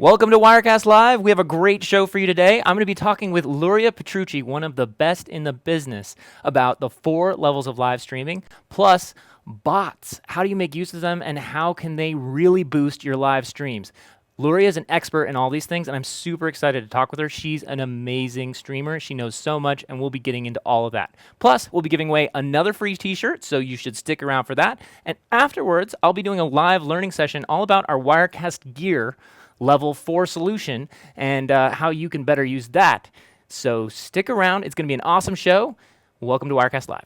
Welcome to WirecastLive. We have a great show for you today. I'm going to be talking with Luria Petrucci, one of the best in the business, about the 4 levels of live streaming, plus bots. How do you make use of them, and how can they really boost your live streams? Luria is an expert in all these things, and I'm super excited to talk with her. She's an amazing streamer. She knows so much, and we'll be getting into all of that. Plus, we'll be giving away another free t-shirt, so you should stick around for that. And afterwards, I'll be doing a live learning session all about our Wirecast gear level 4 solution and how you can better use that. So stick around. It's going to be an awesome show. Welcome to Wirecast Live.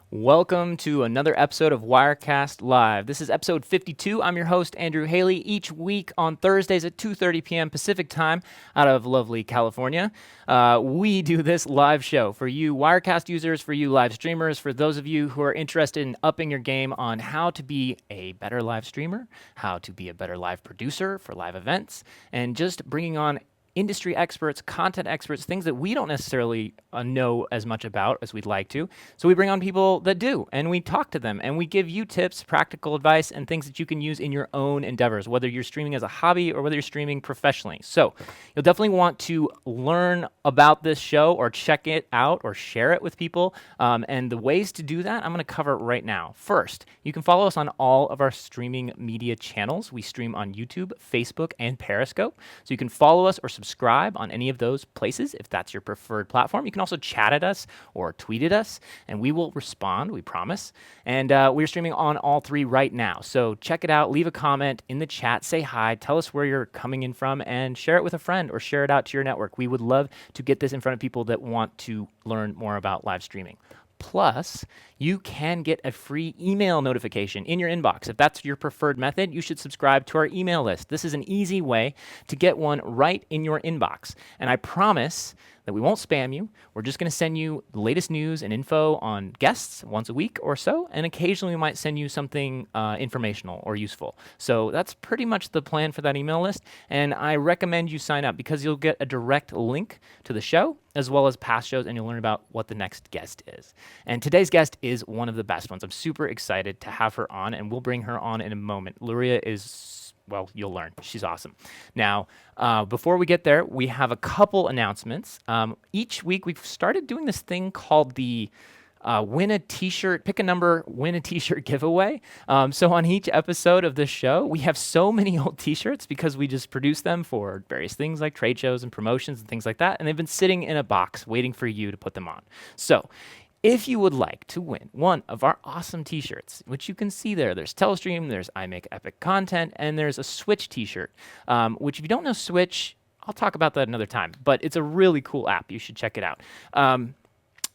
Welcome to another episode of Wirecast Live. This is episode 52. I'm your host, Andrew Haley. Each week on Thursdays at 2:30 p.m. Pacific time out of lovely California, we do this live show for you Wirecast users, for you live streamers, for those of you who are interested in upping your game on how to be a better live streamer, how to be a better live producer for live events, and just bringing on industry experts, content experts, things that we don't necessarily know as much about as we'd like to. So we bring on people that do, and we talk to them, and we give you tips, practical advice, and things that you can use in your own endeavors, whether you're streaming as a hobby or whether you're streaming professionally. So you'll definitely want to learn about this show or check it out or share it with people. And the ways to do that, I'm going to cover right now. First, you can follow us on all of our streaming media channels. We stream on YouTube, Facebook, and Periscope. So you can follow us or subscribe on any of those places if that's your preferred platform. You can also chat at us or tweet at us, and we will respond, we promise. And we're streaming on all 3 right now. So check it out, leave a comment in the chat, say hi, tell us where you're coming in from, and share it with a friend or share it out to your network. We would love to get this in front of people that want to learn more about live streaming. Plus, you can get a free email notification in your inbox. If that's your preferred method, you should subscribe to our email list. This is an easy way to get one right in your inbox. And I promise that we won't spam you. We're just going to send you the latest news and info on guests once a week or so, and occasionally we might send you something informational or useful. So that's pretty much the plan for that email list, and I recommend you sign up because you'll get a direct link to the show as well as past shows, and you'll learn about what the next guest is. And today's guest is one of the best ones. I'm super excited to have her on, and we'll bring her on in a moment. Luria is, well, you'll learn. She's awesome. Now, before we get there, we have a couple announcements. Each week, we've started doing this thing called the win a t-shirt, pick a number, win a t-shirt giveaway. So on each episode of this show, we have so many old t-shirts because we just produce them for various things like trade shows and promotions and things like that. And they've been sitting in a box waiting for you to put them on. So if you would like to win one of our awesome t-shirts, which you can see there's Telestream, there's I Make Epic Content, and there's a Switch t-shirt, which if you don't know Switch, I'll talk about that another time, but it's a really cool app. You should check it out.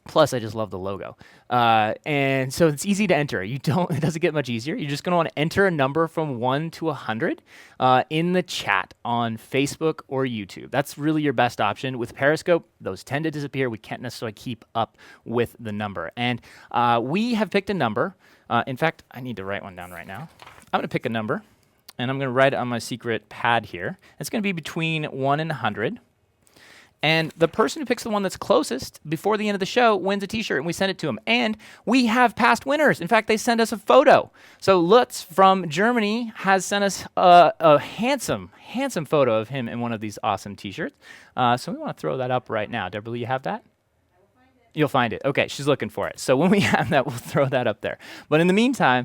Plus, I just love the logo. And so it's easy to enter. It doesn't get much easier. You're just going to want to enter a number from 1 to 100 in the chat on Facebook or YouTube. That's really your best option. With Periscope, those tend to disappear. We can't necessarily keep up with the number. And we have picked a number. In fact, I need to write one down right now. I'm going to pick a number, and I'm going to write it on my secret pad here. It's going to be between 1 and 100. And the person who picks the one that's closest before the end of the show wins a t-shirt, and we send it to them. And we have past winners. In fact, they send us a photo. So Lutz from Germany has sent us a handsome photo of him in one of these awesome t-shirts. So we want to throw that up right now. Deborah, you have that? You'll find it. Okay, she's looking for it. So when we have that, we'll throw that up there. But in the meantime,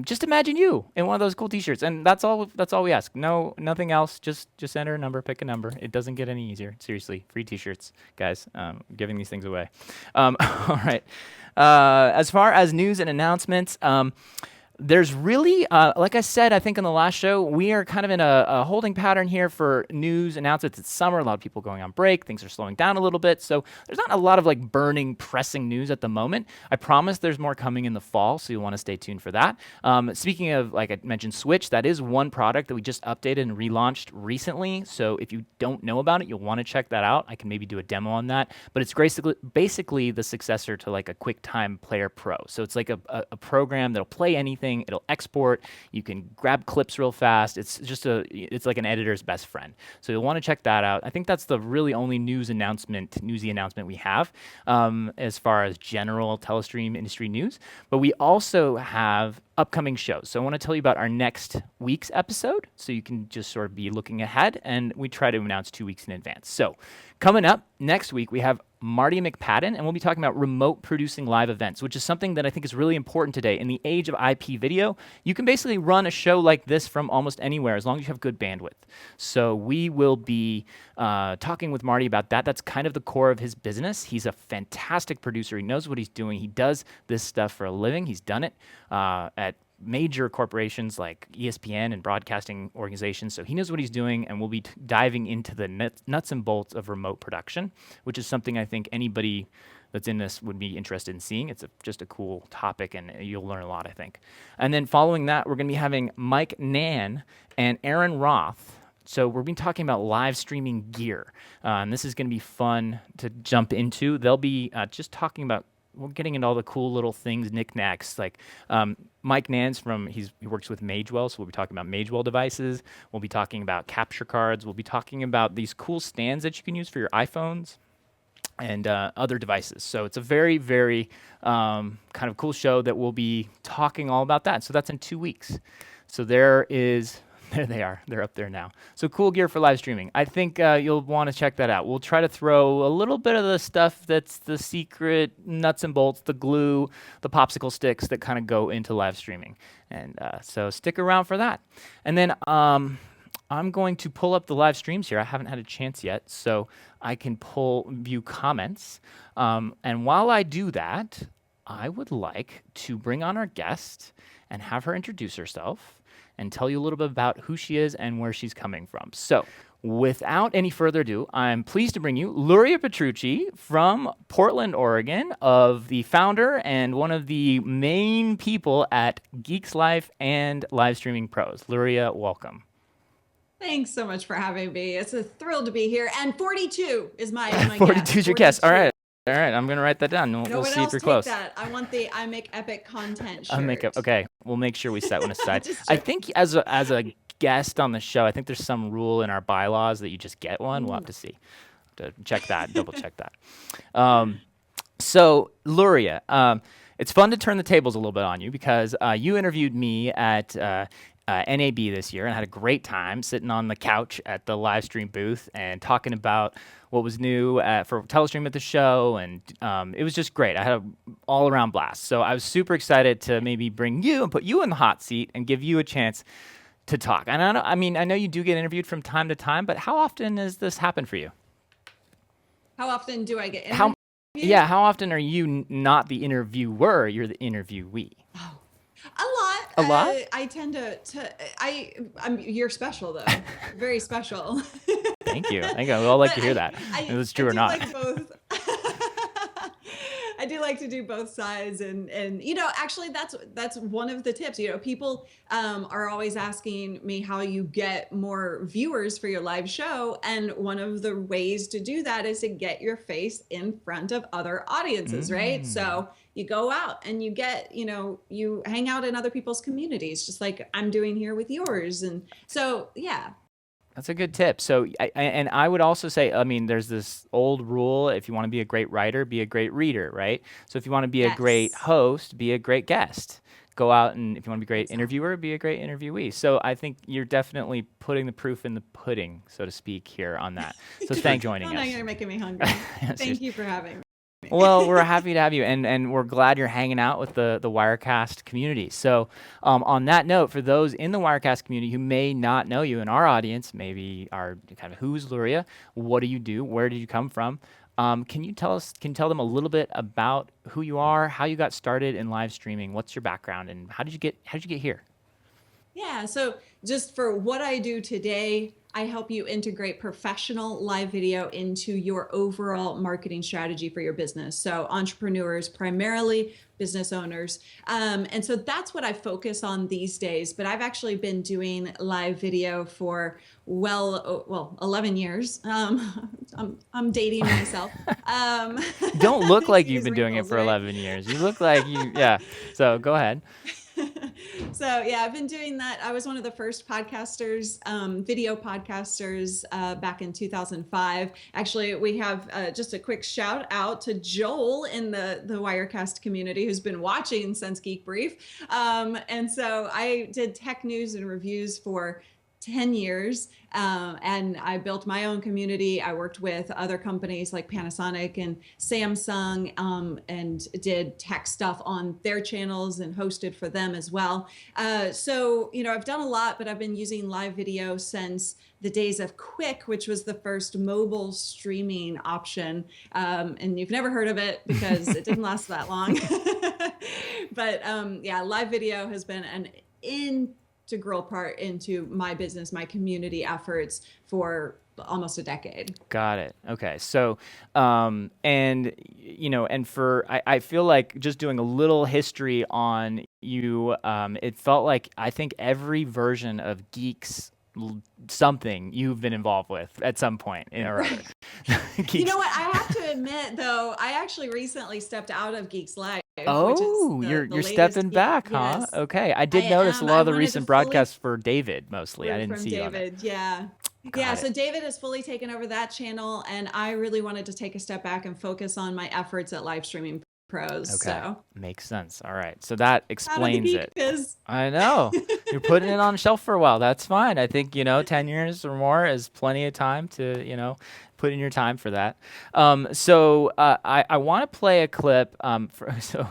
just imagine you in one of those cool t-shirts, and that's all we ask. No, nothing else. Just enter a number, pick a number. It doesn't get any easier. Seriously, free t-shirts, guys. Giving these things away. All right. As far as news and announcements, There's really, like I said, I think in the last show, we are kind of in a holding pattern here for news announcements. It's summer, a lot of people going on break, things are slowing down a little bit, so there's not a lot of like burning, pressing news at the moment. I promise there's more coming in the fall, so you'll want to stay tuned for that. Speaking of, like I mentioned, Switch, that is one product that we just updated and relaunched recently, so if you don't know about it, you'll want to check that out. I can maybe do a demo on that, but it's basically the successor to like a QuickTime Player Pro. So it's like a program that'll play anything. It'll export. You can grab clips real fast. It's like an editor's best friend. So you'll want to check that out. I think that's the really only newsy announcement we have as far as general Telestream industry news. But we also have upcoming shows. So I want to tell you about our next week's episode, so you can just sort of be looking ahead, and we try to announce 2 weeks in advance. So coming up next week, we have Marty McPadden, and we'll be talking about remote producing live events, which is something that I think is really important today. In the age of IP video, you can basically run a show like this from almost anywhere as long as you have good bandwidth. So we will be talking with Marty about that. That's kind of the core of his business. He's a fantastic producer. He knows what he's doing. He does this stuff for a living. He's done it at major corporations like ESPN and broadcasting organizations. So he knows what he's doing, and we'll be diving into the nuts and bolts of remote production, which is something I think anybody that's in this would be interested in seeing. It's just a cool topic, and you'll learn a lot, I think. And then following that, we're going to be having Mike Nann and Aaron Roth. So we're being talking about live streaming gear, and this is going to be fun to jump into. They'll be just talking about, we're getting into all the cool little things, knickknacks. Like Mike Nann's he works with Magewell, so we'll be talking about Magewell devices. We'll be talking about capture cards. We'll be talking about these cool stands that you can use for your iPhones and other devices. So it's a very, very kind of cool show that we'll be talking all about that. So that's in 2 weeks. So there they are. They're up there now. So cool gear for live streaming. I think you'll want to check that out. We'll try to throw a little bit of the stuff that's the secret nuts and bolts, the glue, the popsicle sticks that kind of go into live streaming. And so stick around for that. And then I'm going to pull up the live streams here. I haven't had a chance yet, so I can view comments. And while I do that, I would like to bring on our guest and have her introduce herself and tell you a little bit about who she is and where she's coming from. So without any further ado, I'm pleased to bring you Luria Petrucci from Portland, Oregon, of the founder and one of the main people at Geeks Life and Live Streaming Pros. Luria, welcome. Thanks so much for having me. It's a thrill to be here. And 42 is my 42 guess. is your guess. All right. I'm going to write that down. We'll see if you're close. That. I want the I Make Epic Content shirt. Okay. We'll make sure we set one aside. I think as a guest on the show, I think there's some rule in our bylaws that you just get one. We'll have to see. To check that, double check that. So, Luria, it's fun to turn the tables a little bit on you because you interviewed me at NAB this year and had a great time sitting on the couch at the live stream booth and talking about what was new for Telestream at the show, and it was just great. I had an all-around blast. So I was super excited to maybe bring you and put you in the hot seat and give you a chance to talk. And I know you do get interviewed from time to time, but how often does this happen for you? How often do I get interviewed? How often are you not the interviewer, you're the interviewee? Oh, a lot. A lot? I tend you're special though. Very special. Thank you. We all like to hear that. If it's true or not. Like both. I do like to do both sides, and actually that's one of the tips. People are always asking me how you get more viewers for your live show, and one of the ways to do that is to get your face in front of other audiences, right? So you go out and you you hang out in other people's communities, just like I'm doing here with yours, and so yeah. That's a good tip. So, I would also say, there's this old rule: if you want to be a great writer, be a great reader, right? So, if you want to be a great host, be a great guest. Go out, and if you want to be a great interviewer, be a great interviewee. So, I think you're definitely putting the proof in the pudding, so to speak, here on that. So, thanks for joining us. Now you're making me hungry. Thank you for having me. Well, we're happy to have you, and we're glad you're hanging out with the Wirecast community. So on that note, for those in the Wirecast community who may not know you, in our audience maybe are kind of, who's Luria, what do you do, where did you come from, Can you tell them a little bit about who you are, how you got started in live streaming, what's your background, and how did you get here? Yeah, so just for what I do today, I help you integrate professional live video into your overall marketing strategy for your business. So entrepreneurs, primarily business owners. And so that's what I focus on these days. But I've actually been doing live video for well, 11 years. I'm dating myself. Don't look like you've These been doing it wrinkles, for right? 11 years. You look like yeah. So go ahead. So yeah, I've been doing that. I was one of the first podcasters, video podcasters, back in 2005. Actually, we have just a quick shout out to Joel in the Wirecast community who's been watching since Geek Brief. And so I did tech news and reviews for 10 years. And I built my own community. I worked with other companies like Panasonic and Samsung, and did tech stuff on their channels and hosted for them as well. So, I've done a lot, but I've been using live video since the days of Quick, which was the first mobile streaming option. And you've never heard of it because it didn't last that long. But yeah, live video has been an integral part into my business, my community efforts for almost a decade. Got it. Okay. So, I feel like just doing a little history on you, it felt like I think every version of Geeks something you've been involved with at some point or other. You know what? I have to admit, though, I actually recently stepped out of Geeks Live, which is Oh, the you're latest stepping Geek. back, huh? Yes, Okay. I I did notice a am. lot I of the wanted to recent fully broadcasts for David mostly. I learn didn't from see you on it. David. Yeah. Yeah, Got so it. David has fully taken over that channel, and I really wanted to take a step back and focus on my efforts at live streaming pros. Okay. So Makes sense. All right. So that out of the explains geek it. biz. I know. You're putting it on the shelf for a while. That's fine. I think, 10 years or more is plenty of time to, put in your time for that. I want to play a clip. So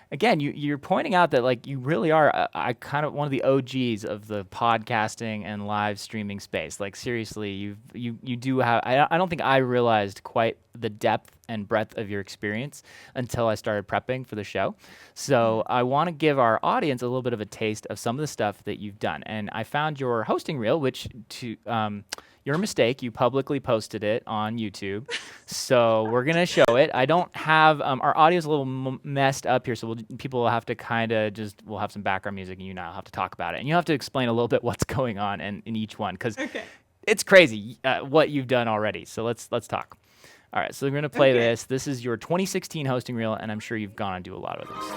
again, you're pointing out that like you really are I kind of one of the OGs of the podcasting and live streaming space. Like seriously, you do have. I don't think I realized quite the depth and breadth of your experience until I started prepping for the show. So I want to give our audience a little bit of a taste of some of the stuff that you've done. And I found your hosting reel, which your mistake. You publicly posted it on YouTube. So we're going to show it. I don't have, our audio's a little messed up here. So people will have to we'll have some background music and I'll have to talk about it. And you have to explain a little bit what's going on in each one. Because Okay. it's crazy what you've done already. So let's talk. All right, so we're going to play this. This is your 2016 hosting reel, and I'm sure you've gone and do a lot of these.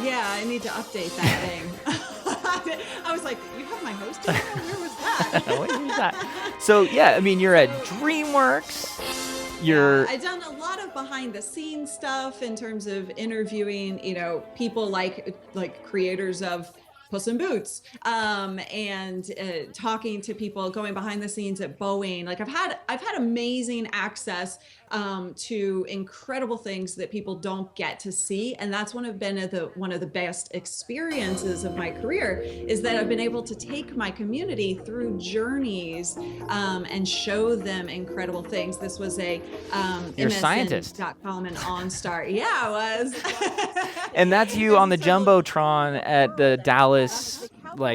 Yeah, I need to update that thing. I was like, you have my hosting reel? Where was that? What is that? So, yeah, I mean, you're at DreamWorks. I've done a lot of behind the scenes stuff in terms of interviewing, people like creators of Puss in Boots, and talking to people, going behind the scenes at Boeing. Like I've had amazing access to incredible things that people don't get to see, and that's one of the best experiences of my career is that I've been able to take my community through journeys and show them incredible things. This was a You're a scientist. MSN.com and OnStar. Yeah, I was. And that's you on the Jumbotron at the Dallas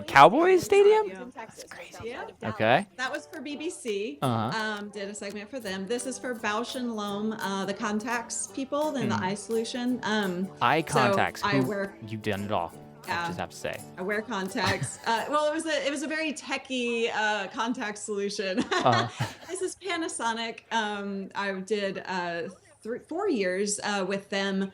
Cowboys Stadium? That's crazy. Yeah. Okay. That was for BBC. Uh-huh. Did a segment for them. This is for Bausch and Lomb, the contacts people and the eye solution. Eye contacts. So I wear. You've done it all. Yeah. I just have to say. I wear contacts. Well, it was a very techie contact solution. This is Panasonic. I did 4 years with them.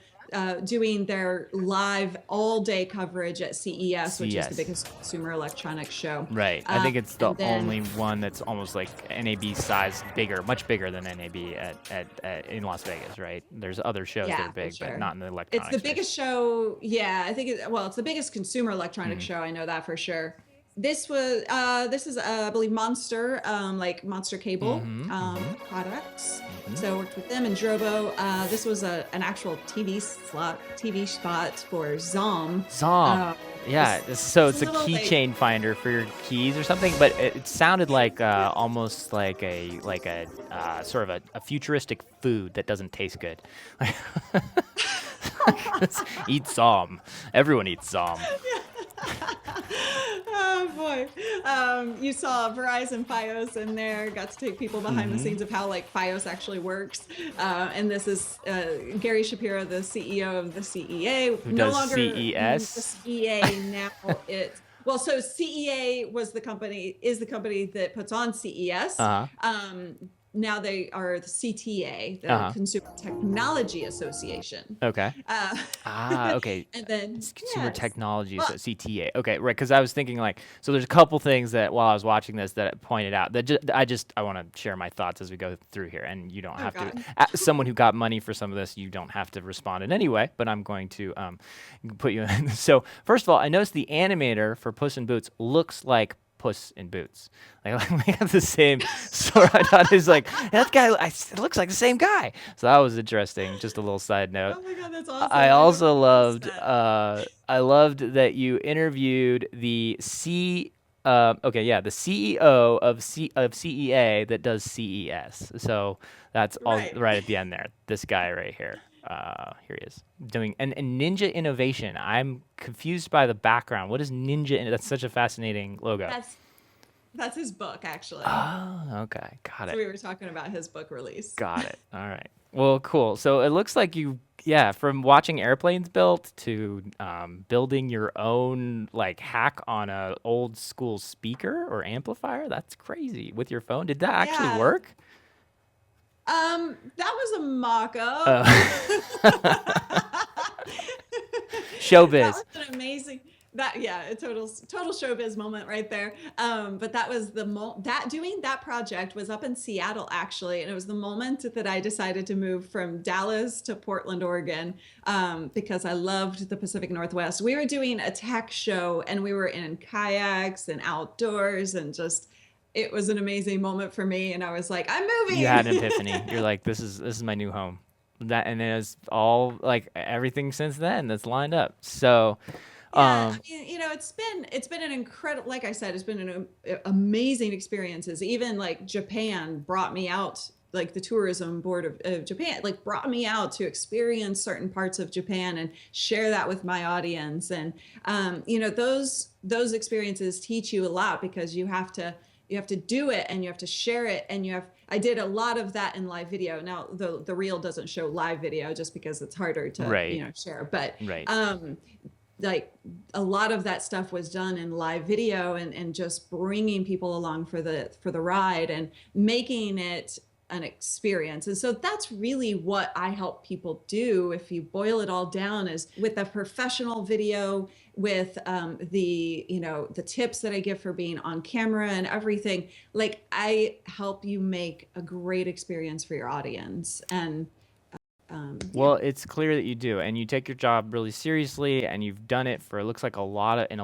Doing their live all-day coverage at CES, which is the biggest consumer electronics show. Right. I think it's the only one that's almost like NAB size, much bigger than NAB at in Las Vegas, right? There's other shows that are big, but not in the electronics. It's the biggest show. Yeah, I think it's the biggest consumer electronics show. I know that for sure. This is I believe Monster, like Monster cable products. So I worked with them and Drobo. This was an actual TV spot for Zom. Yeah, Just, so just a it's a little like, keychain finder for your keys or something, but it sounded like almost like a sort of a futuristic food that doesn't taste good. Eat some. Everyone eats some. oh boy. You saw Verizon Fios in there, got to take people behind the Hmm. scenes of how like Fios actually works. And this is Gary Shapiro, the CEO of the CEA, Who no does longer the CES? CEA. Now it's, well, so CEA was the company, is the company that puts on CES. Uh-huh. Now they are the CTA, the Uh-huh. Consumer Technology Association. Okay. Uh, Okay. and then, It's Consumer yes. Technology, Well, so CTA. Okay, right. Because I was thinking like, so there's a couple things that while I was watching this that it pointed out that I want to share my thoughts as we go through here, and you don't oh have to. God. As someone who got money for some of this, you don't have to respond in any way. But I'm going to put you in. So first of all, I noticed the animator for Puss in Boots looks like Puss in Boots. Like we have the same sort. I thought it was like that guy. It looks like the same guy. So that was interesting. Just a little side note. Oh my God, that's I awesome. I never also noticed loved that. I loved that you interviewed the the CEO of CEA that does CES. So that's all Right. right at the end there. This guy right here. Here he is doing and Ninja Innovation. I'm confused by the background. What is That's such a fascinating logo. That's that's his book actually. Oh, okay, got So it. we were talking about his book release. Got it. All right. Well, cool. So it looks like yeah, from watching airplanes built to building your own like hack on a old school speaker or amplifier. That's crazy with your phone. Did that actually Yeah. work? That was a mock-up. Uh, That Showbiz. was an amazing that yeah, a total showbiz moment right there. But that was that doing that project was up in Seattle actually, and it was the moment that I decided to move from Dallas to Portland, Oregon, because I loved the Pacific Northwest. We were doing a tech show, and we were in kayaks and outdoors, and just it was an amazing moment for me. And I was like, I'm You had an moving. epiphany. You're like, this is my new home. That and it's all like everything since then that's lined up. So, Yeah, I um, mean, it's been an incredible, like I said, it's been amazing experiences. Even like Japan brought me out, like the tourism board of Japan, like brought me out to experience certain parts of Japan and share that with my audience. And those experiences teach you a lot because you have to do it, and you have to share it, and I did a lot of that in live video. Now the reel doesn't show live video just because it's harder to right, share, but right. like a lot of that stuff was done in live video, and just bringing people along for the ride and making it an experience. And so that's really what I help people do, if you boil it all down, is with a professional video, with the tips that I give for being on camera and everything. Like, I help you make a great experience for your audience. And yeah. Well, it's clear that you do, and you take your job really seriously, and you've done it for it looks like in a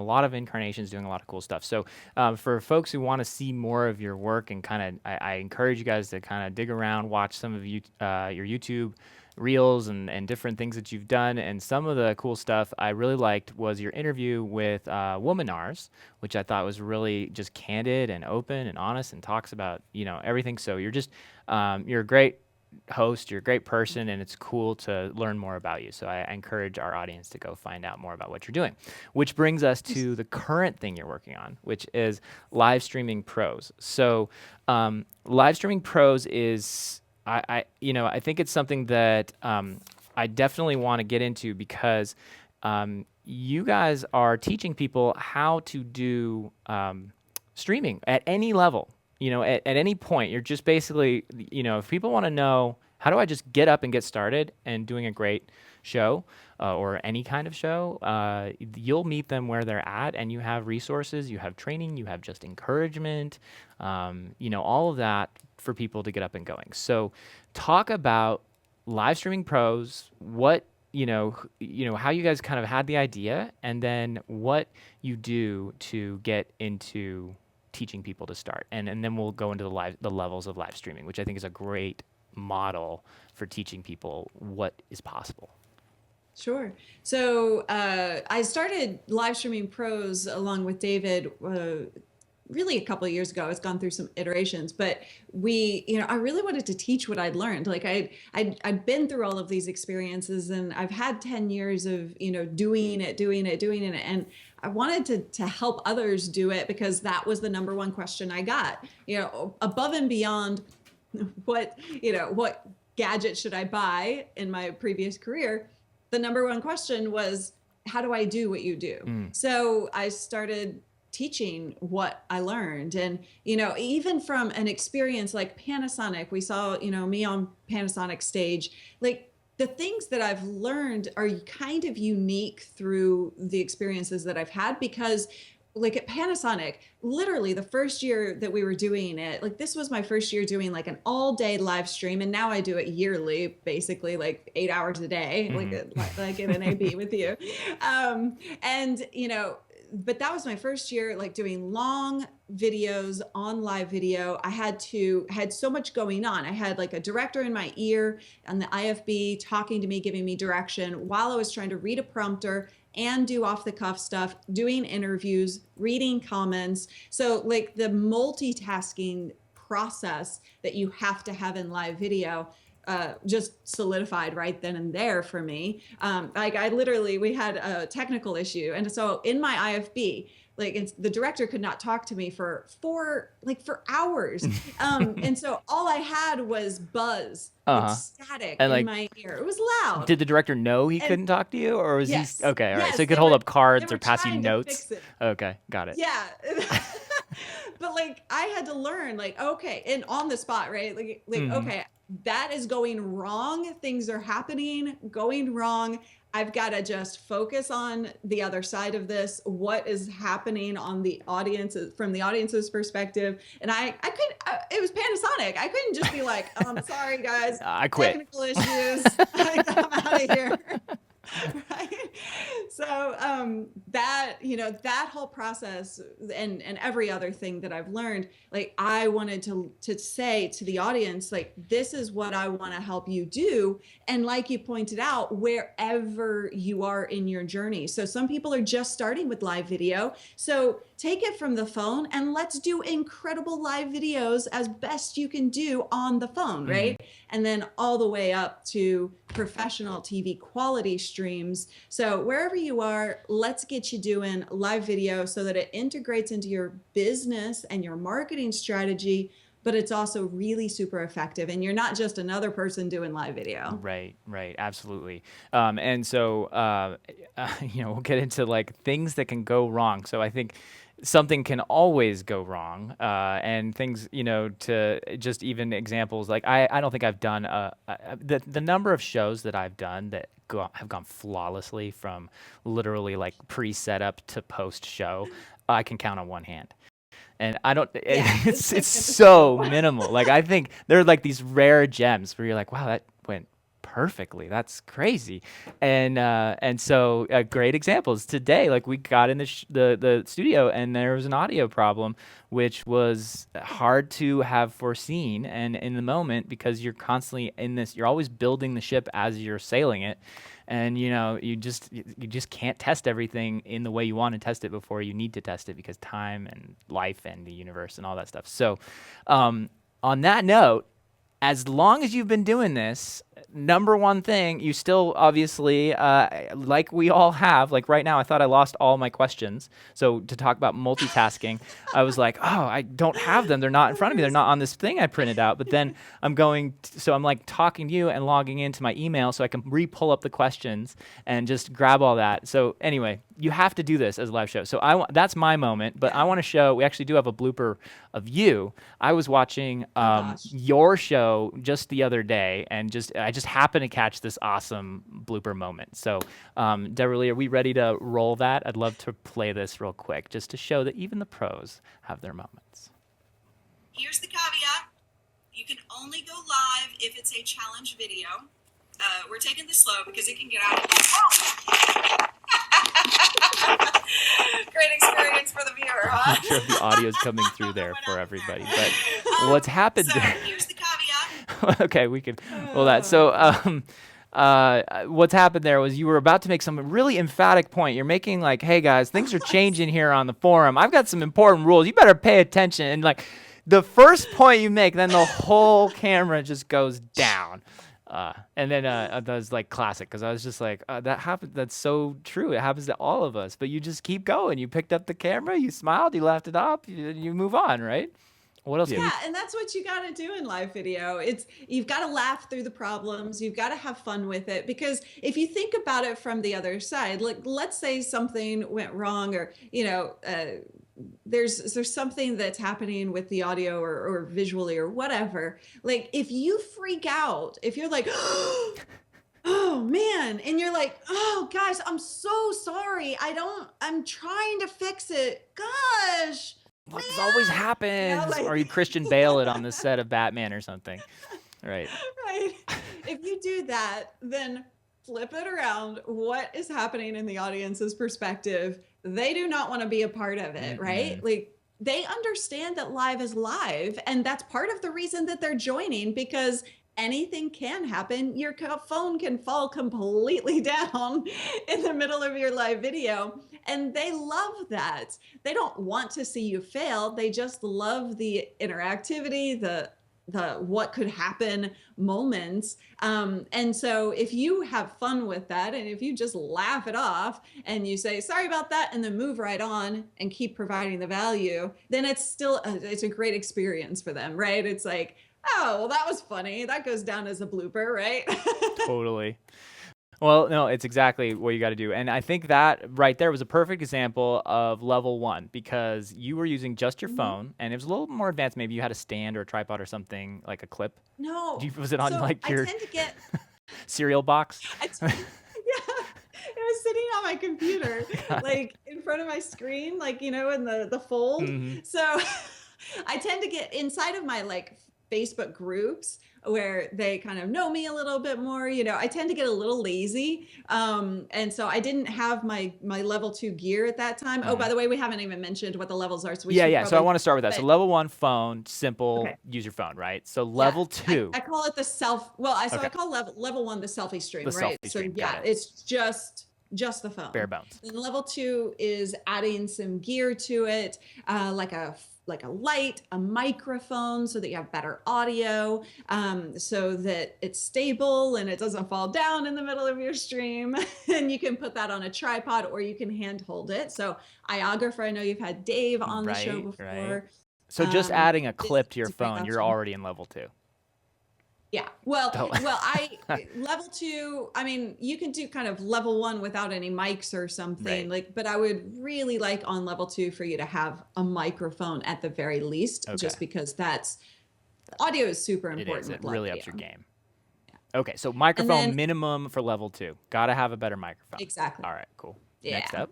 lot of incarnations, doing a lot of cool stuff. So, for folks who want to see more of your work, and kind of, I encourage you guys to kind of dig around, watch some of your YouTube reels and different things that you've done. And some of the cool stuff I really liked was your interview with Womanars, which I thought was really just candid and open and honest, and talks about everything. So you're a great host, you're a great person, and it's cool to learn more about you. So I encourage our audience to go find out more about what you're doing. Which brings us to the current thing you're working on, which is live streaming pros. So live streaming pros is I think it's something that I definitely want to get into because you guys are teaching people how to do streaming at any level. At any point, you're just basically, if people want to know, how do I just get up and get started and doing a great show or any kind of show, you'll meet them where they're at, and you have resources, you have training, you have just encouragement, all of that for people to get up and going. So talk about live streaming pros, what, how you guys kind of had the idea, and then what you do to get into teaching people to start, and then we'll go into the levels of live streaming, which I think is a great model for teaching people what is possible. Sure. So I started live streaming pros along with David really a couple of years ago. It's gone through some iterations, but I really wanted to teach what I'd learned. Like I'd been through all of these experiences, and I've had 10 years of, doing it. And I wanted to help others do it, because that was the number one question I got, above and beyond what gadget should I buy in my previous career. The number one question was, how do I do what you do? So I started teaching what I learned. And, even from an experience like Panasonic, we saw, me on Panasonic stage, like the things that I've learned are kind of unique through the experiences that I've had, because like at Panasonic, literally the first year that we were doing it, like this was my first year doing like an all day live stream. And now I do it yearly, basically like 8 hours a day, like in an AB with you. And, but that was my first year, like doing long videos on live video. I had so much going on. I had like a director in my ear on the IFB talking to me, giving me direction while I was trying to read a prompter and do off the cuff stuff, doing interviews, reading comments. So like the multitasking process that you have to have in live video just solidified right then and there for me. We had a technical issue. And so in my IFB, the director could not talk to me for hours. And so all I had was buzz, static and in my ear. It was loud. Did the director know he couldn't talk to you, or was yes, he okay? All right, yes, so he could hold up cards or pass you trying to notes. fix it. Okay, got it. Yeah. But like I had to learn, like, okay, and on the spot, right? Okay, that is going wrong. Things are happening, going wrong. I've got to just focus on the other side of this. What is happening on the audience, from the audience's perspective? And I couldn't. It was Panasonic. I couldn't just be like, sorry guys, I quit. Technical issues. I'm out of here. Right. So that whole process and every other thing that I've learned, like I wanted to say to the audience, like, this is what I want to help you do. And like you pointed out, wherever you are in your journey. So some people are just starting with live video. So take it from the phone and let's do incredible live videos as best you can do on the phone, right? And then all the way up to professional TV quality streams. So wherever you are, let's get you doing live video so that it integrates into your business and your marketing strategy, but it's also really super effective. And you're not just another person doing live video. Right, absolutely. And so, we'll get into like things that can go wrong. So I think something can always go wrong, and things, to just even examples, like I don't think I've done the number of shows that I've done that have gone flawlessly from literally like pre-setup to post-show, I can count on one hand. And I don't, it's so minimal. Like I think there are like these rare gems where you're like, wow, that went perfectly. That's crazy. And so great examples today. Like we got in the studio and there was an audio problem, which was hard to have foreseen. And in the moment, because you're constantly in this, you're always building the ship as you're sailing it. And you just can't test everything in the way you want to test it before you need to test it, because time and life and the universe and all that stuff. So on that note, as long as you've been doing this, number one thing, you still obviously, like we all have, like right now, I thought I lost all my questions. So to talk about multitasking, I was like, oh, I don't have them. They're not in front of me. They're not on this thing I printed out. But then I'm like talking to you and logging into my email so I can re-pull up the questions and just grab all that. So anyway, you have to do this as a live show. So that's my moment, but I want to show, we actually do have a blooper of you. I was watching your show just the other day, and I just happened to catch this awesome blooper moment. So Deverly, are we ready to roll that? I'd love to play this real quick just to show that even the pros have their moments. Here's the caveat. You can only go live if it's a challenge video. We're taking this slow because it can get out of control. Great experience for the viewer, huh? I'm not sure if the audio is coming through there for everybody, but what's happened? So here's the caveat. Okay, we can roll that. So what's happened there was you were about to make some really emphatic point. You're making like, hey guys, things are changing here on the forum. I've got some important rules. You better pay attention. And like the first point you make, then the whole camera just goes down. And then that was like classic because I was just like, that happened. That's so true. It happens to all of us. But you just keep going. You picked up the camera, you smiled, you left it up, you move on, right? What else? Yeah, and that's what you got to do in live video. You've got to laugh through the problems. You've got to have fun with it, because if you think about it from the other side, like let's say something went wrong, or there's something that's happening with the audio or visually or whatever. Like if you freak out, if you're like, oh man, and you're like, oh gosh, I'm so sorry. I'm trying to fix it. Gosh. This always happens. Or you Christian Bale it on the set of Batman or something. Right. Right. If you do that, then flip it around. What is happening in the audience's perspective? They do not want to be a part of it, right? Like they understand that live is live, and that's part of the reason that they're joining, because anything can happen. Your phone can fall completely down in the middle of your live video, and they love that. They don't want to see you fail. They just love the interactivity, the what could happen moments. And so if you have fun with that, and if you just laugh it off and you say, sorry about that, and then move right on and keep providing the value, then it's a great experience for them, right? It's like, oh, well, that was funny. That goes down as a blooper, right? Totally. Well, no, it's exactly what you got to do. And I think that right there was a perfect example of level 1, because you were using just your phone, and it was a little more advanced. Maybe you had a stand or a tripod or something, like a clip. No. Was it on like your I tend to get cereal box? Yeah, it was sitting on my computer, like in front of my screen, like, in the fold. So I tend to get inside of my like Facebook groups where they kind of know me a little bit more. I tend to get a little lazy. And so I didn't have my level 2 gear at that time. Oh, by the way, we haven't even mentioned what the levels are. So So I want to start with that. So level 1, phone, simple, use your phone, right? So level 2. I call it the I call level 1 the selfie stream, right? Selfie stream, it's just the phone. Bare bones. And level 2 is adding some gear to it, like a light, a microphone, so that you have better audio, so that it's stable and it doesn't fall down in the middle of your stream. And you can put that on a tripod, or you can hand hold it. So iographer, I know you've had Dave on the show before. Right. So just adding a clip to your phone, you're already in level 2. Yeah. Well, level 2, I mean, you can do kind of level 1 without any mics or something, but I would really like on level 2 for you to have a microphone at the very least, just because audio is super important. It really ups your game. Yeah. Okay. So microphone minimum for level 2. Got to have a better microphone. Exactly. All right, cool. Yeah. Next up.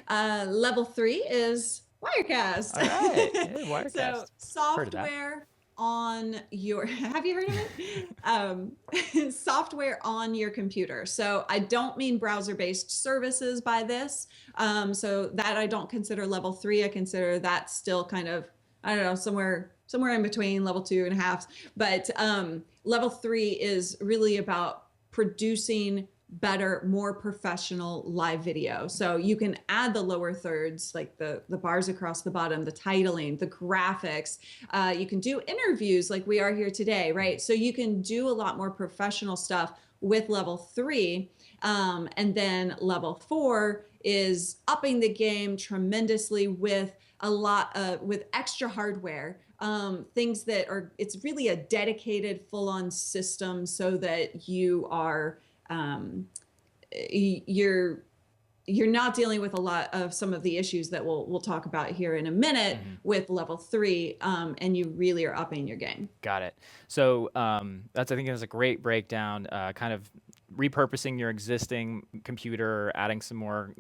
Level 3 is Wirecast. All right. Hey, Wirecast. So software on your have you heard of it? Software on your computer. So I don't mean browser-based services by this. So that I don't consider level 3. I consider that still kind of, I don't know, somewhere in between level 2.5. But level 3 is really about producing better, more professional live video. So you can add the lower thirds, like the bars across the bottom, the titling, the graphics. You can do interviews like we are here today, right? So you can do a lot more professional stuff with level 3. And then level 4 is upping the game tremendously with with extra hardware. Things that it's really a dedicated full-on system, so that you are you're not dealing with a lot of some of the issues that we'll talk about here in a minute with level 3, and you really are upping your game. Got it. So I think that's a great breakdown, kind of repurposing your existing computer, adding some more,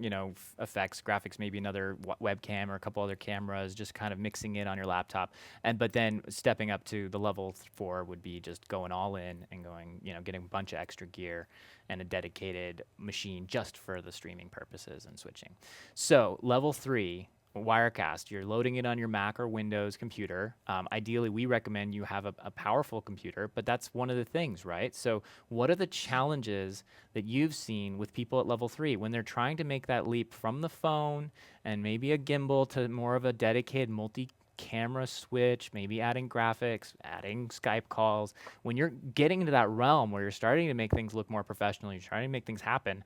effects, graphics, maybe another webcam or a couple other cameras, just kind of mixing it on your laptop. But then stepping up to the level 4 would be just going all in and going, getting a bunch of extra gear and a dedicated machine just for the streaming purposes and switching. So level 3, Wirecast, you're loading it on your Mac or Windows computer. Ideally, we recommend you have a powerful computer, but that's one of the things, right? So what are the challenges that you've seen with people at level 3 when they're trying to make that leap from the phone and maybe a gimbal to more of a dedicated multi-camera switch, maybe adding graphics, adding Skype calls? When you're getting into that realm where you're starting to make things look more professional, you're trying to make things happen,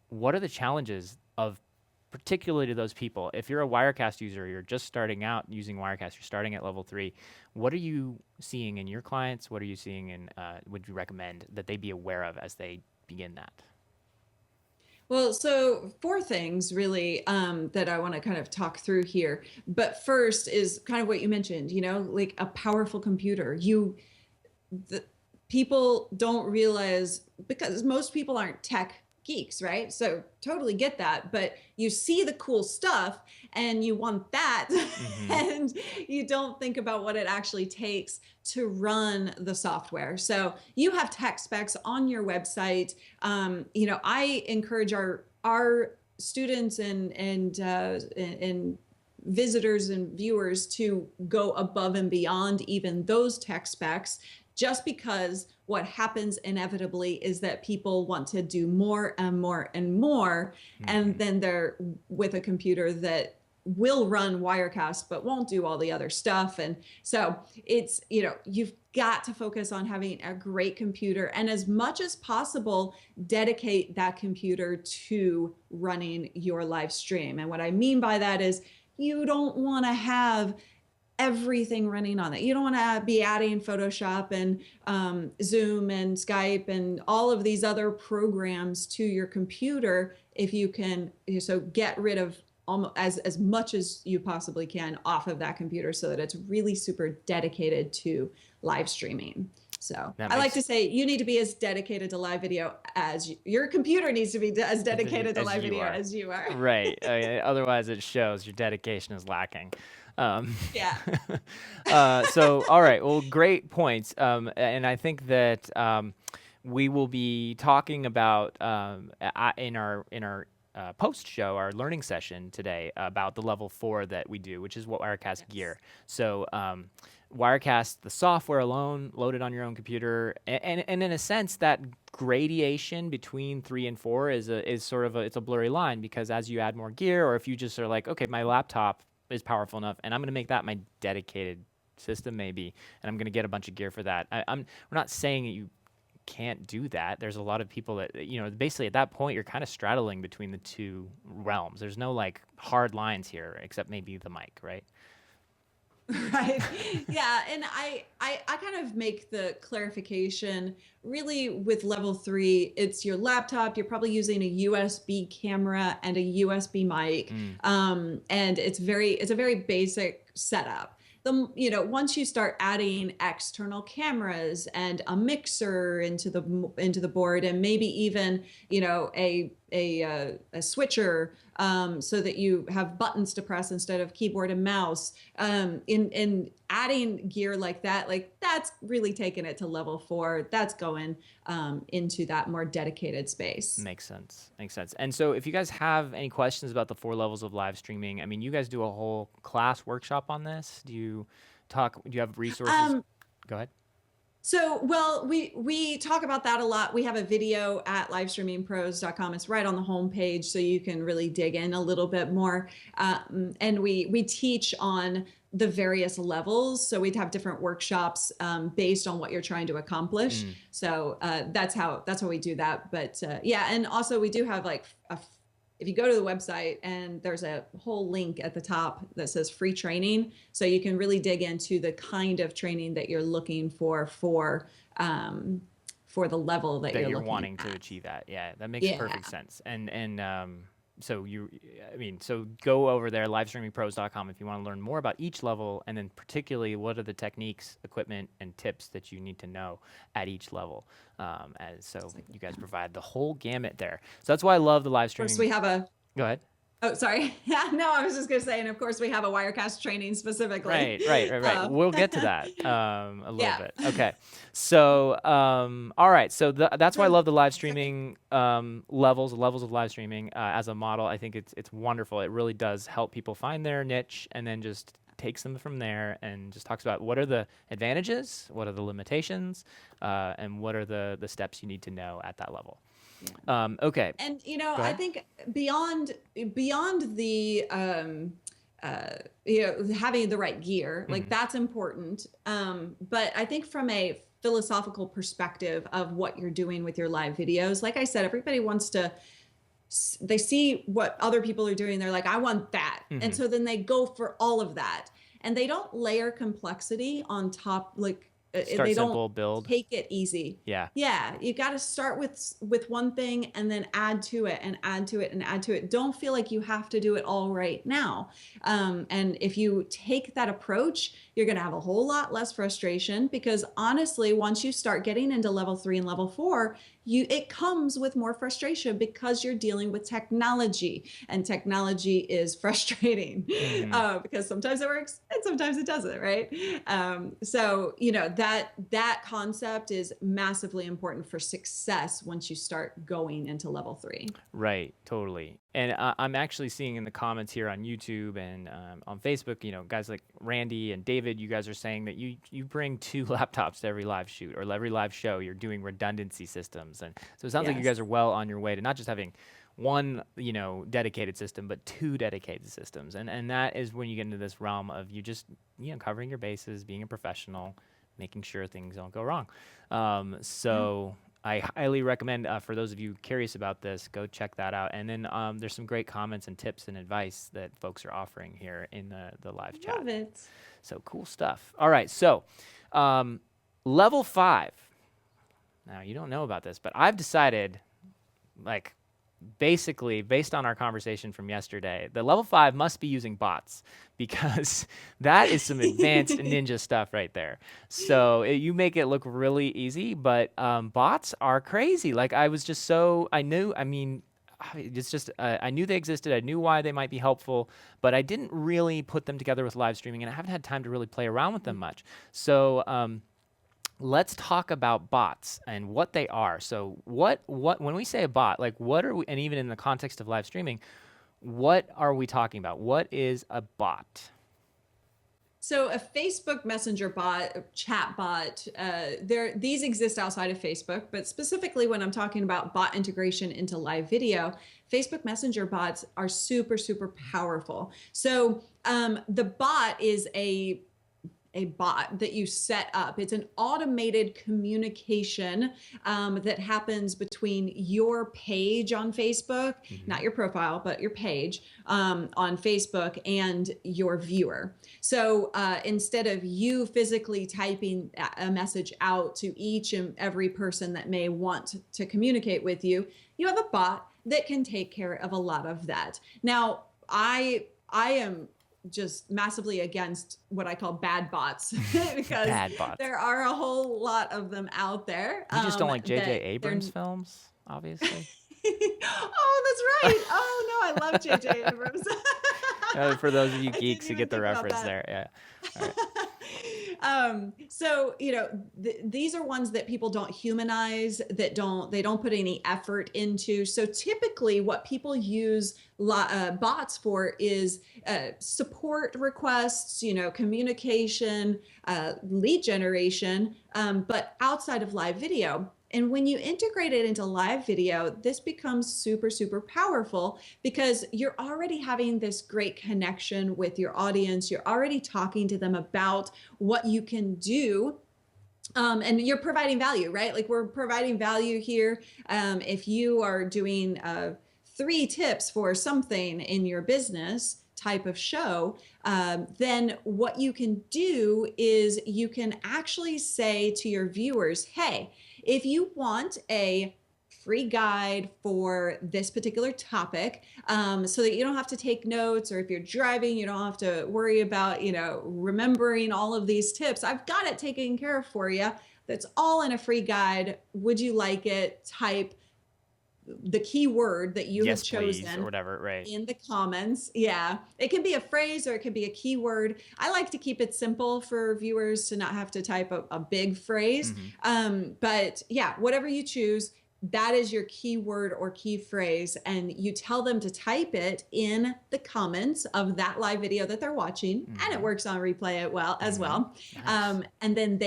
what are the challenges of particularly to those people? If you're a Wirecast user, you're just starting out using Wirecast, you're starting at level 3, what are you seeing in your clients? What are you seeing in, would you recommend that they be aware of as they begin that? Well, so 4 things really that I want to kind of talk through here. But first is kind of what you mentioned, like a powerful computer. The people don't realize, because most people aren't tech geeks, right? So totally get that, but you see the cool stuff and you want that, and you don't think about what it actually takes to run the software. So you have tech specs on your website. I encourage our students and visitors and viewers to go above and beyond even those tech specs, just because what happens inevitably is that people want to do more and more and more, and then they're with a computer that will run Wirecast but won't do all the other stuff. And so it's, you've got to focus on having a great computer, and as much as possible, dedicate that computer to running your live stream. And what I mean by that is, you don't want to have everything running on it. You don't want to be adding Photoshop and Zoom and Skype and all of these other programs to your computer. If you can, so get rid of almost as much as you possibly can off of that computer, so that it's really super dedicated to live streaming. So I like to say, you need to be as dedicated to live video as your computer needs to be as dedicated to live video as you are. Right. Otherwise, it shows your dedication is lacking. Yeah. So, all right. Well, great points. And I think that we will be talking about in our post show, our learning session today, about the level 4 that we do, which is what Wirecast gear. So Wirecast, the software alone, loaded on your own computer, and in a sense, that gradation between 3 and 4 is sort of it's a blurry line, because as you add more gear, or if you just are like, okay, my laptop is powerful enough, and I'm going to make that my dedicated system maybe, and I'm going to get a bunch of gear for that. We're not saying that you can't do that. There's a lot of people that, basically at that point, you're kind of straddling between the two realms. There's no like hard lines here, except maybe the mic, right? Right. Yeah. And I kind of make the clarification really with level 3, it's your laptop. You're probably using a USB camera and a USB mic. And it's a very basic setup. Once you start adding external cameras and a mixer into the board, and maybe even, a switcher, so that you have buttons to press instead of keyboard and mouse, in adding gear like that, that's really taking it to level 4. That's going into that more dedicated space. Makes sense. And so if you guys have any questions about the 4 levels of live streaming, I mean, you guys do a whole class workshop on this. Do you have resources? Go ahead. So, well, we talk about that a lot. We have a video at livestreamingpros.com. It's right on the homepage, so you can really dig in a little bit more. And we teach on the various levels. So we'd have different workshops based on what you're trying to accomplish. So that's how we do that. But yeah, and also we do have if you go to the website, and there's a whole link at the top that says free training, so you can really dig into the kind of training that you're looking for the level that you're wanting at. To achieve that. Yeah, that makes perfect sense. And so so go over there, livestreamingpros.com, if you want to learn more about each level, and then particularly what are the techniques, equipment, and tips that you need to know at each level. You guys provide the whole gamut there. So that's why I love the live streaming. Of course, we have Go ahead. Oh, sorry. No, I was just going to say, and of course we have a Wirecast training specifically. Right. We'll get to that a little Yeah. bit. Okay. So, all right. So that's why I love the live So I think streaming levels of live streaming as a model. I think it's wonderful. It really does help people find their niche and then just takes them from there and just talks about what are the advantages, what are the limitations, and what are the steps you need to know at that level. Okay. And Go I ahead. think beyond the having the right gear, like Mhm. that's important. But I think from a philosophical perspective of what you're doing with your live videos, like I said, everybody wants to they see what other people are doing, they're like, I want that, and Mhm. so then they go for all of that, and they don't layer complexity on top. Like Start they don't simple, build. take it easy. Yeah. Yeah, you got to start with one thing and then add to it and add to it and add to it. Don't feel like you have to do it all right now. And if you take that approach, you're going to have a whole lot less frustration, because honestly, once you start getting into level 3 and level 4, it comes with more frustration because you're dealing with technology, and technology is frustrating Mhm. because sometimes it works and sometimes it doesn't, right? So that concept is massively important for success once you start going into level 3. Right, totally. And I'm actually seeing in the comments here on YouTube and on Facebook, guys like Randy and David, you guys are saying that you bring two laptops to every live shoot or every live show. You're doing redundancy systems, and so it sounds like you Yes. guys are well on your way to not just having one, dedicated system, but two dedicated systems. And that is when you get into this realm of you just, covering your bases, being a professional, making sure things don't go wrong. Yeah. So I highly recommend for those of you curious about this, go check that out. And then there's some great comments and tips and advice that folks are offering here in the live chat. Love it. So cool stuff. All right, so level 5. Now you don't know about this, but I've decided, like, basically based on our conversation from yesterday, the level 5 must be using bots, because that is some advanced ninja stuff right there. So you make it look really easy, but bots are crazy. Like I was just I knew, it's just I knew they existed. I knew why they might be helpful, but I didn't really put them together with live streaming, and I haven't had time to really play around with them much. So let's talk about bots and what they are. So what when we say a bot, like what are we, and even in the context of live streaming, what are we talking about? What is a bot? So a Facebook Messenger bot, chat bot, these exist outside of Facebook, but specifically when I'm talking about bot integration into live video, Facebook Messenger bots are super, super powerful. So the bot is a bot that you set up. It's an automated communication that happens between your page on Facebook, not your profile, but your page on Facebook, and your viewer. So instead of you physically typing a message out to each and every person that may want to communicate with you, you have a bot that can take care of a lot of that. Now, I am just massively against what I call bad bots because Bad bots. there are a whole lot of them out there. You just don't like J.J. That Abrams films, obviously. Oh, that's right. Oh no, I love J.J. Abrams. For those of you I didn't geeks who even get the think about reference that. there, yeah. All right. So these are ones that people don't humanize, that they don't put any effort into. So typically what people use bots for is support requests, communication, lead generation, but outside of live video. And when you integrate it into live video, this becomes super, super powerful, because you're already having this great connection with your audience. You're already talking to them about what you can do. And you're providing value, right? Like we're providing value here. If you are doing 3 tips for something in your business type of show, then what you can do is you can actually say to your viewers, hey, if you want a free guide for this particular topic, so that you don't have to take notes, or if you're driving, you don't have to worry about, remembering all of these tips. I've got it taken care of for you. That's all in a free guide. Would you like it? Type the keyword that you yes, have chosen please, or whatever, right? in the comments. Yeah, it can be a phrase or it could be a keyword. I like to keep it simple for viewers to not have to type a big phrase. But yeah, whatever you choose, that is your keyword or key phrase, and you tell them to type it in the comments of that live video that they're watching, and it works on replay as well. Nice. And then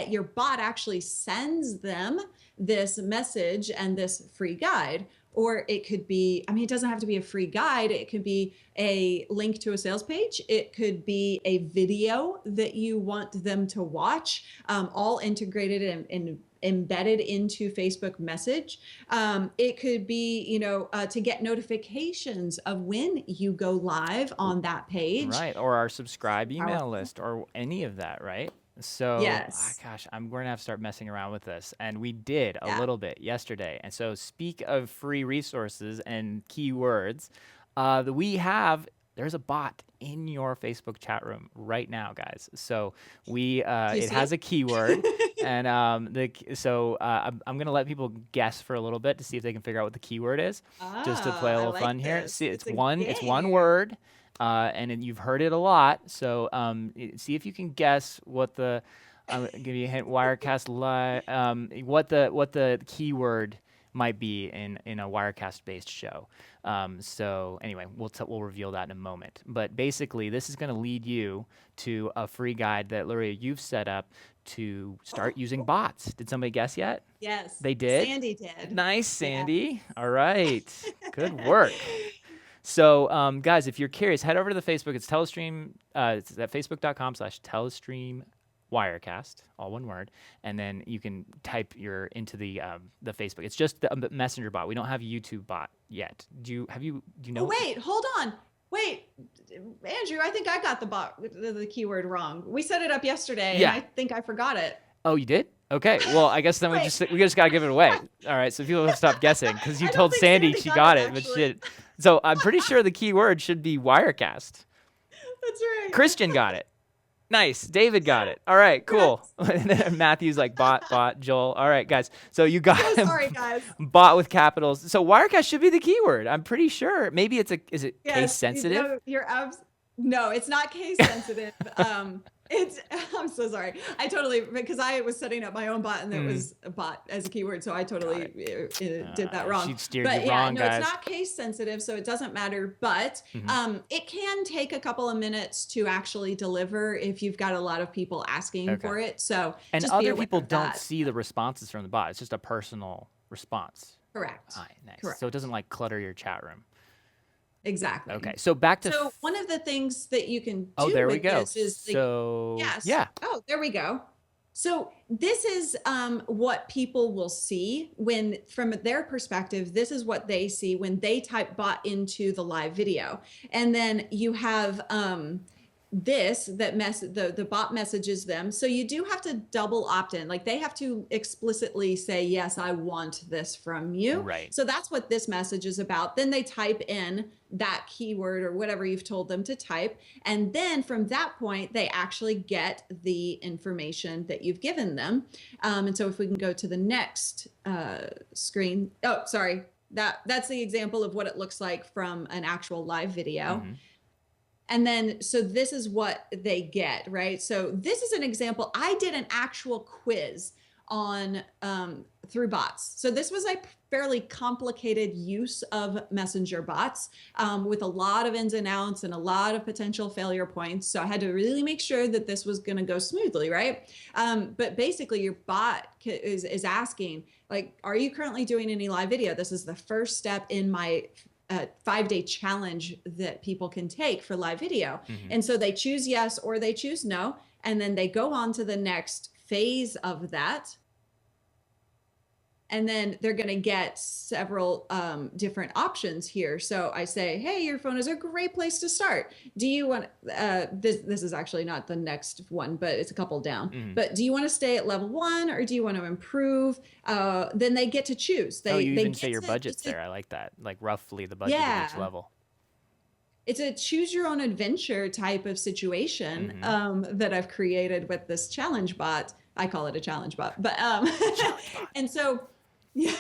your bot actually sends them this message and this free guide. Or it could be, I mean, it doesn't have to be a free guide. It could be a link to a sales page. It could be a video that you want them to watch, all integrated and embedded into Facebook message. It could be, to get notifications of when you go live on that page. Right, or our subscribe email list or any of that, right? So, Yes. gosh, we're gonna have to start messing around with this, and we did a Yeah. little bit yesterday. And so, speak of free resources and keywords, there's a bot in your Facebook chat room right now, guys. So it has a keyword, and I'm gonna let people guess for a little bit to see if they can figure out what the keyword is, just to play a little fun here. This. See, it's a one game. word. You've heard it a lot, so see if you can guess what the. I'll give you a hint. WirecastLive. What the keyword might be in a Wirecast-based show. So anyway, we'll reveal that in a moment. But basically, this is going to lead you to a free guide that Luria you've set up to start using bots. Did somebody guess yet? Yes. They did. Sandy did. Nice, Sandy. Yeah. All right. Good work. So, guys, if you're curious, head over to the Facebook. It's Telestream. It's at facebook.com/Telestream Wirecast, all one word, and then you can type into the Facebook. It's just the messenger bot. We don't have a YouTube bot yet. Do you know? Oh, wait, hold on. Wait, Andrew, I think I got the keyword wrong. We set it up yesterday, and I think I forgot it. Oh, you did? Okay. Well, I guess then we just gotta give it away. All right. So people have stopped guessing because you told Sandy she got it, but she didn't. So I'm pretty sure the keyword should be Wirecast. That's right. Christian got it. Nice. David got it. All right, cool. Yes. Matthew's like bot, Joel. All right, guys. So you got sorry, guys. Bot with capitals. So Wirecast should be the keyword. I'm pretty sure. Maybe is it case sensitive? No, it's not case sensitive. I'm so sorry. Because I was setting up my own bot and it was a bot as a keyword. So I totally did that wrong. She steered you wrong, guys. It's not case sensitive, so it doesn't matter. But it can take a couple of minutes to actually deliver if you've got a lot of people asking for it. So and other people don't see the responses from the bot. It's just a personal response. Correct. All right, nice. Correct. So it doesn't like clutter your chat room. Exactly. Okay, so back to. So one of the things that you can do this is yeah. Oh, there we go. So this is what people will see when, from their perspective, this is what they see when they type bot into the live video. And then you have the bot messages them. So you do have to double opt in. Like they have to explicitly say, yes, I want this from you. Right. So that's what this message is about. Then they type in that keyword or whatever you've told them to type. And then from that point, they actually get the information that you've given them. And so if we can go to the next screen. Oh, sorry. That's the example of what it looks like from an actual live video. And then, so this is what they get, right? So this is an example. I did an actual quiz on through bots. So this was a fairly complicated use of messenger bots with a lot of ins and outs and a lot of potential failure points. So I had to really make sure that this was going to go smoothly, right? But basically your bot is asking, like, are you currently doing any live video? This is the first step in my 5-day challenge that people can take for live video. And so they choose yes or they choose no. And then they go on to the next phase of that. And then they're going to get several different options here. So I say, hey, your phone is a great place to start. Do you want, this is actually not the next one, but it's a couple down. But do you want to stay at level 1 or do you want to improve? Then they get to choose. You even say your budget's there. I like that. Like roughly the budget of each level. It's a choose your own adventure type of situation that I've created with this challenge bot. I call it a challenge bot, but and so Yeah.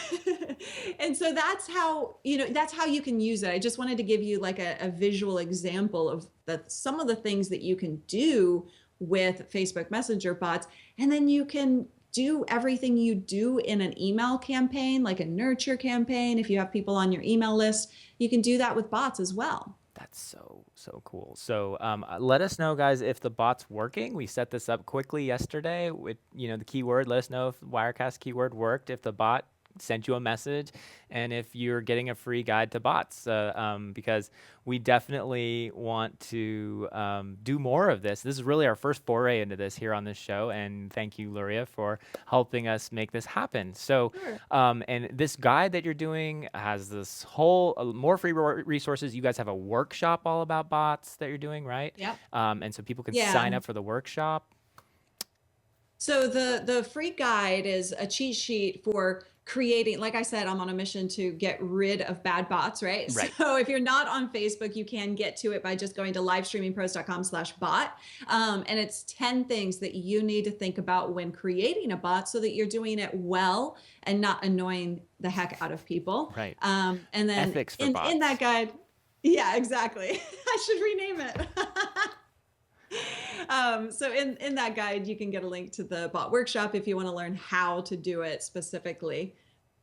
And so that's how, that's how you can use it. I just wanted to give you like a visual example of some of the things that you can do with Facebook Messenger bots. And then you can do everything you do in an email campaign, like a nurture campaign. If you have people on your email list, you can do that with bots as well. That's so cool. So let us know, guys, if the bot's working. We set this up quickly yesterday with the keyword. Let us know if Wirecast keyword worked, if the bot sent you a message, and if you're getting a free guide to bots, because we definitely want to do more of this. This is really our first foray into this here on this show, and thank you, Luria, for helping us make this happen. So, Sure. and this guide that you're doing has this whole more free resources. You guys have a workshop all about bots that you're doing, right? Yep. And so people can Yeah. sign up for the workshop. So the free guide is a cheat sheet for creating, like I said, I'm on a mission to get rid of bad bots, right? Right. So if you're not on Facebook, you can get to it by just going to livestreamingpros.com/bot. And it's 10 things that you need to think about when creating a bot so that you're doing it well and not annoying the heck out of people. Right. And then Ethics for in bots. that guide, yeah, exactly. I should rename it. So in that guide, you can get a link to the bot workshop if you want to learn how to do it specifically.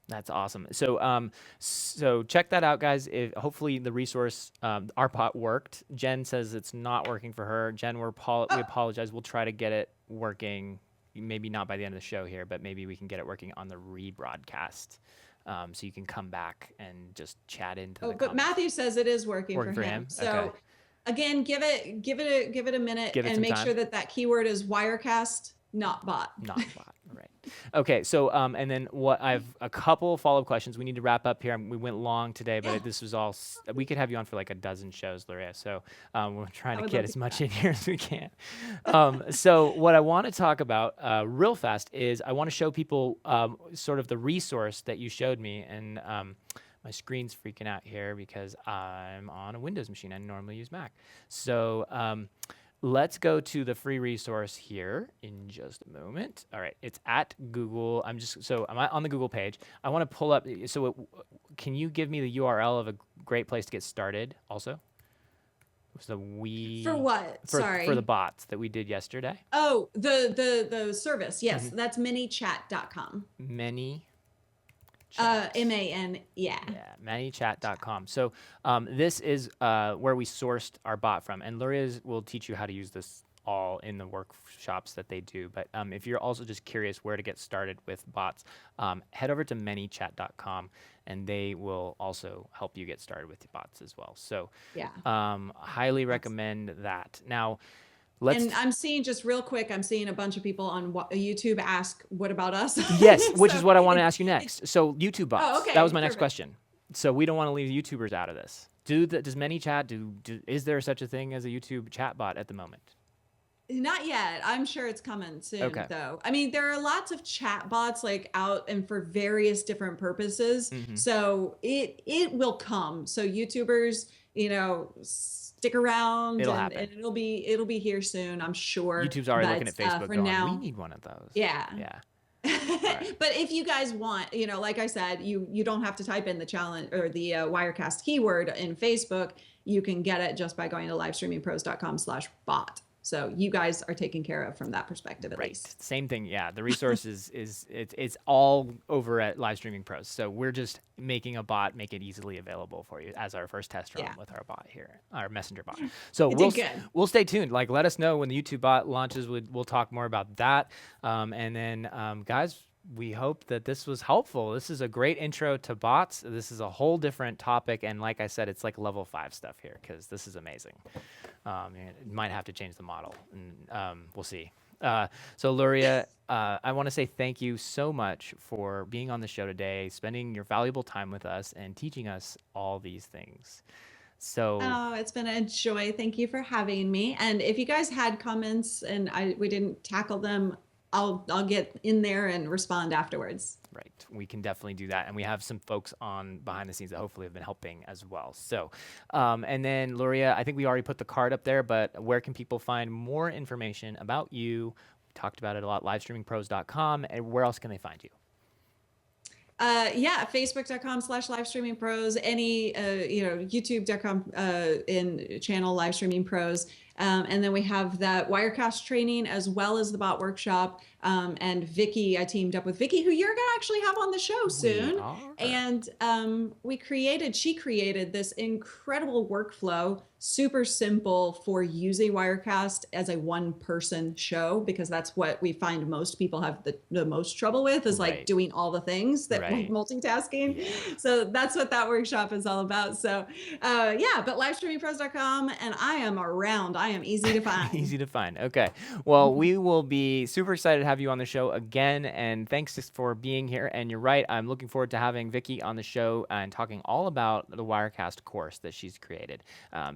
That's awesome. So, so check that out, guys. Hopefully the resource, our bot worked. Jen says it's not working for her. Jen, we apologize. We'll try to get it working. Maybe not by the end of the show here, but maybe we can get it working on the rebroadcast. So you can come back and just chat into the But comments. Matthew says it is working for him. So Okay. again, give it a minute and make sure that keyword is Wirecast, not bot. Not bot, right. Okay, so and then I've a couple follow-up questions. We need to wrap up here. We went long today, but this was all, we could have you on for like a dozen shows, Luria. So we're trying to get as much in here as we can. So what I want to talk about real fast is I want to show people sort of the resource that you showed me. And my screen's freaking out here because I'm on a Windows machine. I normally use Mac. So let's go to the free resource here in just a moment. All right, it's at Google. I'm on the Google page. I want to pull up. So can you give me the URL of a great place to get started also? So For what? Sorry. For the bots that we did yesterday. Oh, the service. Yes, that's manychat.com. Many. MAN, yeah. Yeah, manychat.com. So this is where we sourced our bot from. And Luria will teach you how to use this all in the workshops that they do. But if you're also just curious where to get started with bots, head over to manychat.com and they will also help you get started with the bots as well. So yeah, highly recommend that. Now, and I'm seeing, just real quick, I'm seeing a bunch of people on YouTube ask, what about us? Yes, which is what I want to ask you next. So YouTube bots. Oh, okay, that was my next question. So we don't want to leave YouTubers out of this. Does ManyChat, is there such a thing as a YouTube chat bot at the moment? Not yet. I'm sure it's coming soon, though. I mean, there are lots of chat bots like out and for various different purposes. Mm-hmm. So it will come. So YouTubers, stick around, and it'll be here soon, I'm sure. YouTube's already looking at Facebook for going, now, we need one of those. Yeah. Right. But if you guys want, like I said, you don't have to type in the challenge or the Wirecast keyword in Facebook. You can get it just by going to livestreamingpros.com/bot. So you guys are taken care of from that perspective, at least. Same thing. Yeah. The resource it's all over at Live Streaming Pros. So we're just making a bot, make it easily available for you as our first test run with our bot here, our messenger bot. So we'll stay tuned. Like, let us know when the YouTube bot launches. We'll talk more about that. And then guys, we hope that this was helpful. This is a great intro to bots. This is a whole different topic. And like I said, it's like level 5 stuff here because this is amazing. It might have to change the model, and we'll see. So Luria, I want to say thank you so much for being on the show today, spending your valuable time with us and teaching us all these things. So it's been a joy. Thank you for having me. And if you guys had comments and we didn't tackle them, I'll get in there and respond afterwards. Right. We can definitely do that. And we have some folks on behind the scenes that hopefully have been helping as well. So, and then Luria, I think we already put the card up there, but where can people find more information about you? We talked about it a lot, livestreamingpros.com. And where else can they find you? Yeah, facebook.com/live streaming pros, any, youtube.com in channel live streaming pros. And then we have that Wirecast training as well as the bot workshop. And Vicky, I teamed up with Vicky, who you're going to actually have on the show soon. We are. And she created this incredible workflow, super simple for using Wirecast as a one-person show, because that's what we find most people have the most trouble with, is like doing all the things that like multitasking. Yeah. So that's what that workshop is all about. So but livestreamingpros.com, and I am around. I am easy to find. Easy to find. Okay. Well, we will be super excited to have you on the show again, and thanks for being here. And you're right, I'm looking forward to having Vicky on the show and talking all about the Wirecast course that she's created,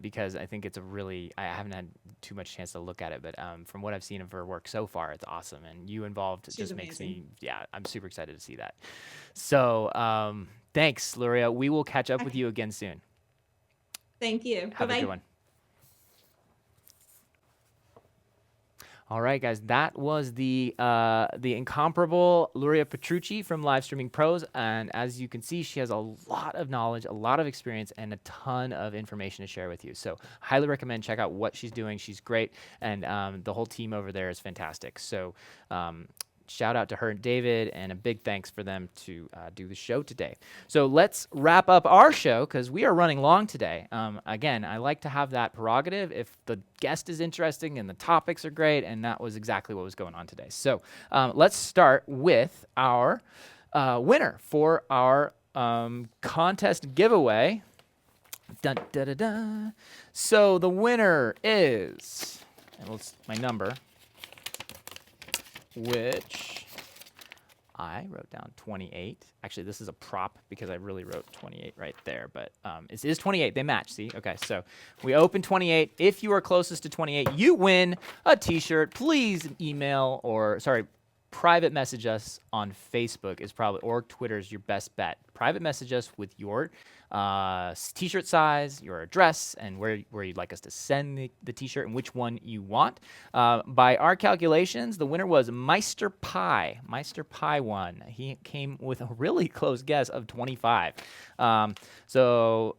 because I think it's I haven't had too much chance to look at it, but from what I've seen of her work so far, it's awesome. And you involved just makes me, I'm super excited to see that. So thanks, Luria. We will catch up with you again soon. Thank you. Have a good one. All right, guys, that was the incomparable Luria Petrucci from Live Streaming Pros, and as you can see, she has a lot of knowledge, a lot of experience, and a ton of information to share with you. So, highly recommend check out what she's doing. She's great, and the whole team over there is fantastic. So, shout out to her and David, and a big thanks for them to do the show today. So let's wrap up our show because we are running long today. Again, I like to have that prerogative if the guest is interesting and the topics are great, and that was exactly what was going on today. So let's start with our winner for our contest giveaway. Dun, da, da, da. So the winner is, my number, which I wrote down 28. Actually, this is a prop because I really wrote 28 right there, but it is 28. They match, see? Okay, so we open 28. If you are closest to 28, you win a t-shirt. Please email private message us on Facebook or Twitter is your best bet. Private message us with your t-shirt size, your address, and where you'd like us to send the t-shirt and which one you want. By our calculations, the winner was Meister Pie. Meister Pie won. He came with a really close guess of 25. Sorry,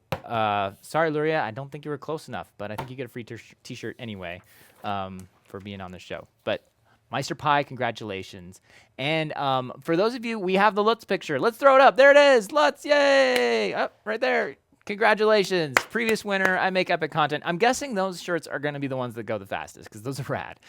Luria, I don't think you were close enough, but I think you get a free t-shirt anyway for being on the show. But Meister Pie, congratulations. And for those of you, we have the Lutz picture. Let's throw it up. There it is. Lutz, yay. Up right there. Congratulations. Previous winner. I make epic content. I'm guessing those shirts are going to be the ones that go the fastest because those are rad.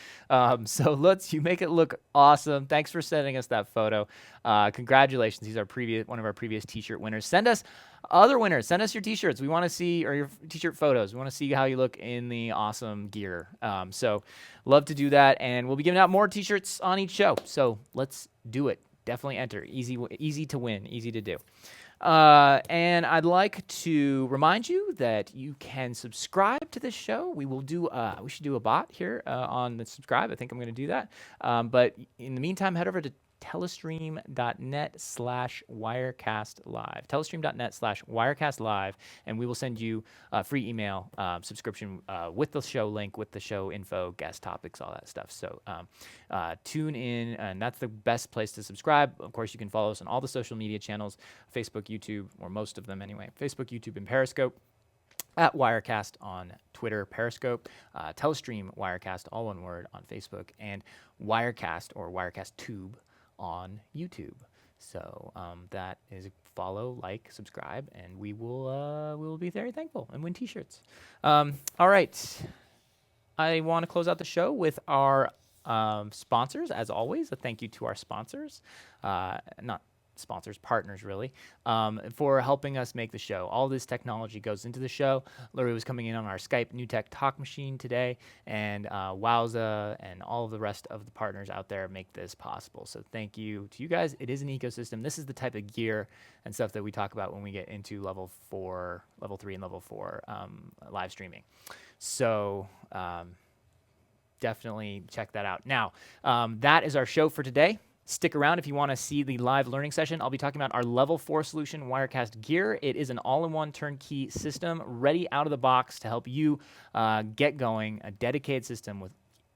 So Lutz, you make it look awesome. Thanks for sending us that photo. Congratulations. He's one of our previous t-shirt winners. Send us other winners. Send us your t-shirts. We want to see, or your t-shirt photos. We want to see how you look in the awesome gear. So love to do that. And we'll be giving out more t-shirts on each show. So let's do it. Definitely enter. Easy to win. Easy to do. And I'd like to remind you that you can subscribe to this show. We should do a bot here on the subscribe. I think I'm going to do that. But in the meantime, head over to telestream.net/WirecastLive. telestream.net/WirecastLive, and we will send you a free email subscription with the show link, with the show info, guest topics, all that stuff. So tune in, and that's the best place to subscribe. Of course, you can follow us on all the social media channels, Facebook, YouTube, or most of them anyway, Facebook, YouTube, and Periscope. At Wirecast on Twitter, Periscope, Telestream Wirecast, all one word, on Facebook, and Wirecast or Wirecast Tube on YouTube. So that is follow, like, subscribe, and we will be very thankful and win t-shirts. All right. I want to close out the show with our sponsors, as always. A thank you to our sponsors. Not sponsors, partners, really, for helping us make the show. All this technology goes into the show. Luria was coming in on our Skype New Tech Talk machine today, and Wowza and all of the rest of the partners out there make this possible. So thank you to you guys. It is an ecosystem. This is the type of gear and stuff that we talk about when we get into level 3, and level 4 live streaming. So definitely check that out. Now, that is our show for today. Stick around if you want to see the live learning session. I'll be talking about our level 4 solution, Wirecast Gear. It is an all-in-one turnkey system ready out of the box to help you get going, a dedicated system with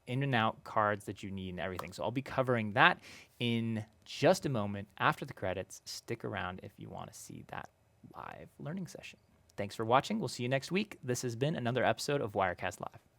in and out cards that you need and everything. So I'll be covering that in just a moment after the credits. Stick around if you want to see that live learning session. Thanks for watching. We'll see you next week. This has been another episode of Wirecast Live.